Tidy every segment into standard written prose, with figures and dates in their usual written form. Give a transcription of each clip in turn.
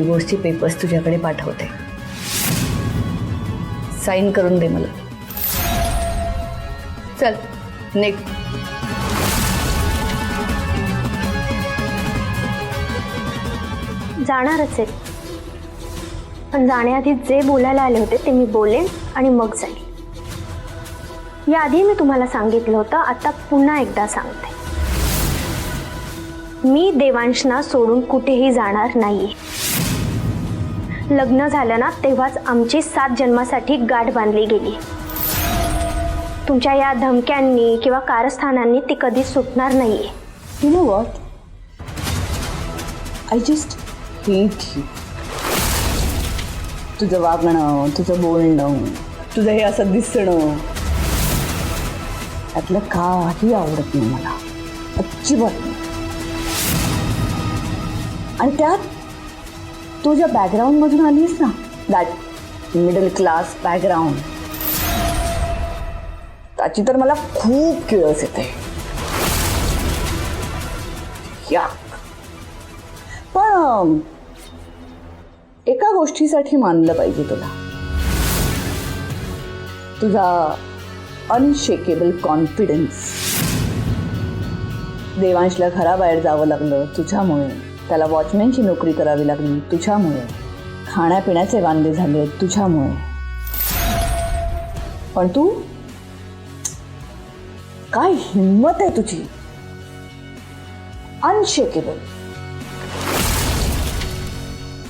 डिवोर्सचे papers तुझ्याकडे पाठवते, sign करून दे मला. चल निघ. जाणारच आहे, पण जाण्याआधी जे बोलायला आले होते ते मी बोलेन आणि मग जाईल. याआधी मी तुम्हाला सांगितलं होतं, आता पुन्हा एकदा सांगते. मी देवांशना सोडून कुठेही जाणार नाही. लग्न झालं ना तेव्हाच आमची 7 जन्मासाठी गाठ बांधली गेली. तुमच्या या धमक्यांनी किंवा कारस्थानांनी ती कधी सुटणार नाहीये. You know what, I just hate you. तुझं वागणं, तुझं बोलणं, तुझं हे असं दिसणं, त्यातलं काही आवडत नाही मला, अजिबात नाही. आणि त्यात तू ज्या बॅकग्राऊंडमधून आलीस ना, दॅट मिडल क्लास बॅकग्राऊंड, त्याची तर मला खूप किळस येते. पण एका गोष्टीसाठी मानलं पाहिजे तुला, तुझा अनशेकेबल कॉन्फिडन्स. देवांशला घराबाहेर जावं लागलं तुझ्यामुळे, त्याला वॉचमॅनची नोकरी करावी लागली तुझ्यामुळे, खाण्यापिण्याचे वांदे झाले तुझ्यामुळे. पण तू, काय हिम्मत आहे तुझी, अनशेकेबल.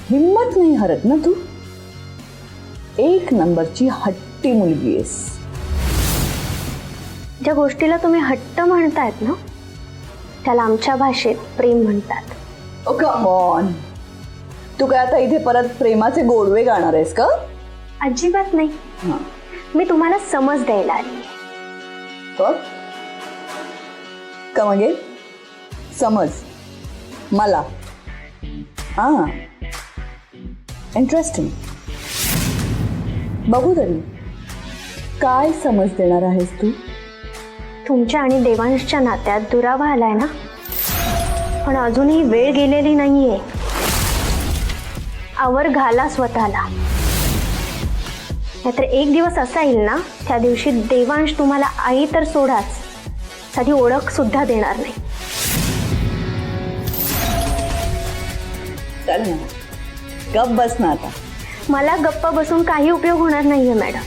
हिम्मत नाही हरत ना तू. 1 नंबरची हट्टी मुलगी आहेस. ज्या गोष्टीला तुम्ही हट्ट म्हणतायत ना, त्याला आमच्या भाषेत प्रेम म्हणतात. ओ कम ऑन, तू काय आता इथे परत प्रेमाचे गोडवे गाणार आहेस का? अजिबात नाही. मी तुम्हाला समज द्यायला आली. Come again. समज मला. हां, इंटरेस्टिंग. बघू तरी काय समज देणार आहेस तू. तुमच्या आणि देवांशच्या नात्यात दुरावा आलाय ना, पण अजूनही वेळ गेलेली नाहीये. आवर घाला स्वतःला, नाहीतर एक दिवस असा येईल ना, त्या दिवशी देवांश तुम्हाला आई तर सोडाच, साधी ओळख सुद्धा देणार नाही. चल ना, गप बस ना आता. मला गप्प बसून काही उपयोग होणार नाहीये मॅडम.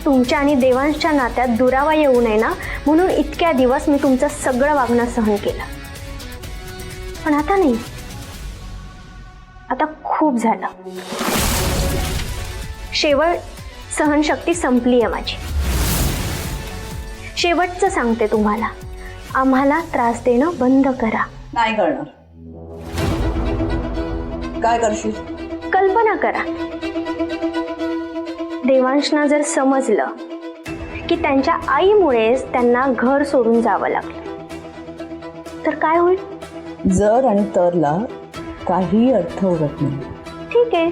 तुमच्या आणि देवांशच्या नात्यात दुरावा येऊ नये ना, म्हणून इतक्या दिवस मी तुमचं सगळं वागणं सहन केलं. पण आता नाही, आता खूप झालं. शेवट सहनशक्ती संपली आहे माझी. शेवटचं सांगते तुम्हाला, आम्हाला त्रास देणं बंद करा. नाही करणार. काय करशील? कल्पना करा, देवांशना जर समजलं की त्यांच्या आईमुळेच त्यांना घर सोडून जावं लागलं तर काय होईल? जर आणि तरला काही अर्थ उरत नाही. ठीक आहे,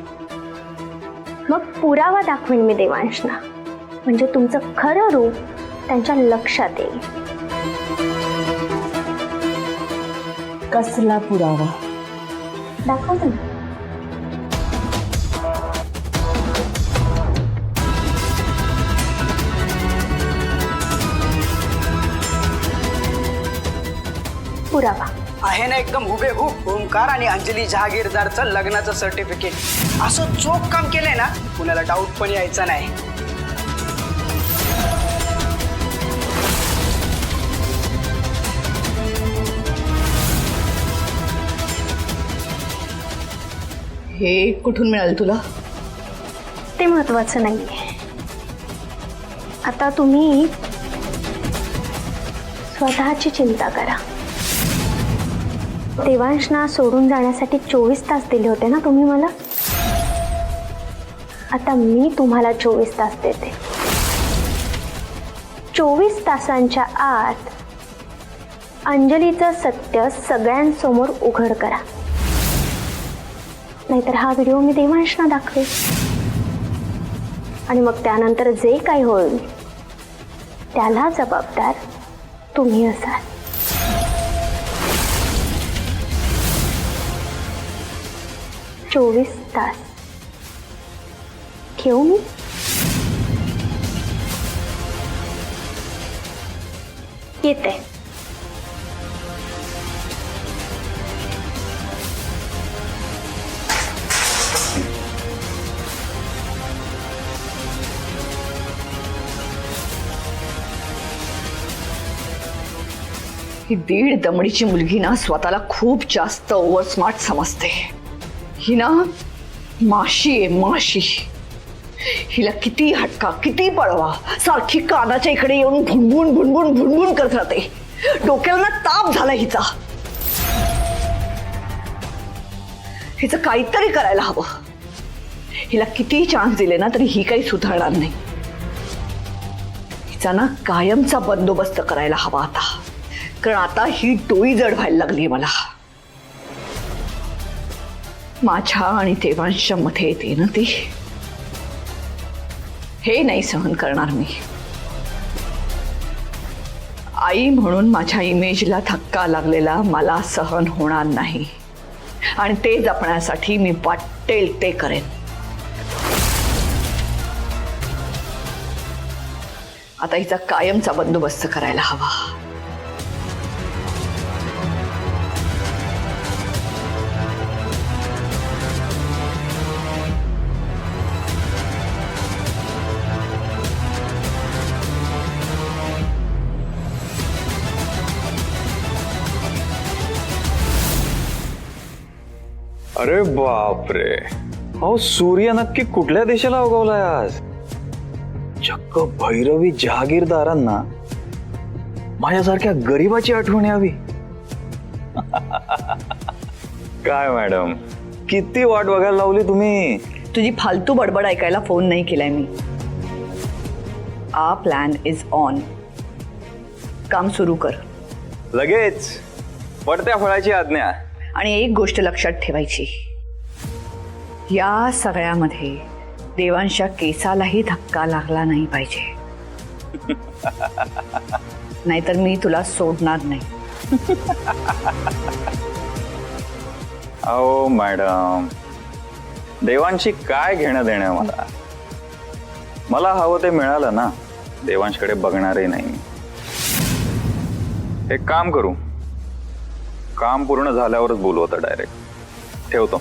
मग पुरावा दाखवेन मी देवांशना, म्हणजे तुमचं खरं रूप त्यांच्या लक्षात येईल. कसला पुरावा? दाखवते ना. पुरावा आहे ना एकदम हुबेहूब ओमकार आणि अंजली जहागीरदारचं लग्नाचं सर्टिफिकेट. असं चोख काम केलंय ना, कुणाला डाऊट पण यायचा नाही. हे कुठून मिळालं तुला? ते महत्वाचं नाहीये. आता तुम्ही स्वतःची चिंता करा. देवांशना सोडून जाण्यासाठी 24 तास दिले होते ना तुम्ही मला. आता मी तुम्हाला 24 तास देते. 24 तासांच्या आत अंजलीचं सत्य सगळ्यांसमोर उघड करा, नाहीतर हा व्हिडिओ मी देवांशना दाखवेन आणि मग त्यानंतर जे काही होईल त्याला जबाबदार तुम्ही असाल. 24 तास. ठेवू मी? येते. ही दीड दमडीची मुलगी ना स्वतःला खूप जास्त ओव्हर स्मार्ट समजते. ही ना माशी आहे, माशी. हिला किती हटका, किती पळवा, सारखी कानाच्या इकडे येऊन भुणभुण भुणभुण भुणभुण करत राहते. डोक्याला ना ताप झाला हिचा. हिचं काहीतरी करायला हवं. हिला किती चान्स दिले ना तरी ही काही सुधारणार नाही. हिचा ना कायमचा बंदोबस्त करायला हवा आता, कारण आता ही डोई जड व्हायला लागली मला. माझ्या आणि देवांशच्या मध्ये येते ना ती. हे नाही सहन करणार मी. आई म्हणून माझ्या इमेजला धक्का लागलेला मला सहन होणार नाही, आणि ते जपण्यासाठी मी वाटेल ते करेन. आता हिचा कायमचा बंदोबस्त करायला हवा. अरे बापरे, अहो सूर्य नक्की कुठल्या देशाला उगवलाय आज? चक्क भैरवी जहागीरदारांना माझ्यासारख्या गरीबाची आठवण यावी. काय मॅडम, किती वाट बघायला लावली तुम्ही. तुझी फालतू बडबड ऐकायला फोन नाही केलाय मी. आ प्लॅन इज ऑन. काम सुरू कर लगेच. पडत्या फळाची आज्ञा. आणि एक गोष्ट लक्षात ठेवायची, या सगळ्यामध्ये देवांशा केसालाही धक्का लागला नाही पाहिजे. नाहीतर मी तुला सोडणार नाही. अहो मॅडम, देवांशी काय घेणं देणं मला. मला हवं ते मिळालं ना, देवांशकडे बघणारही नाही मी. एक काम करू, काम पूर्ण झाल्यावरच बोलू आता डायरेक्ट. ठेवतो.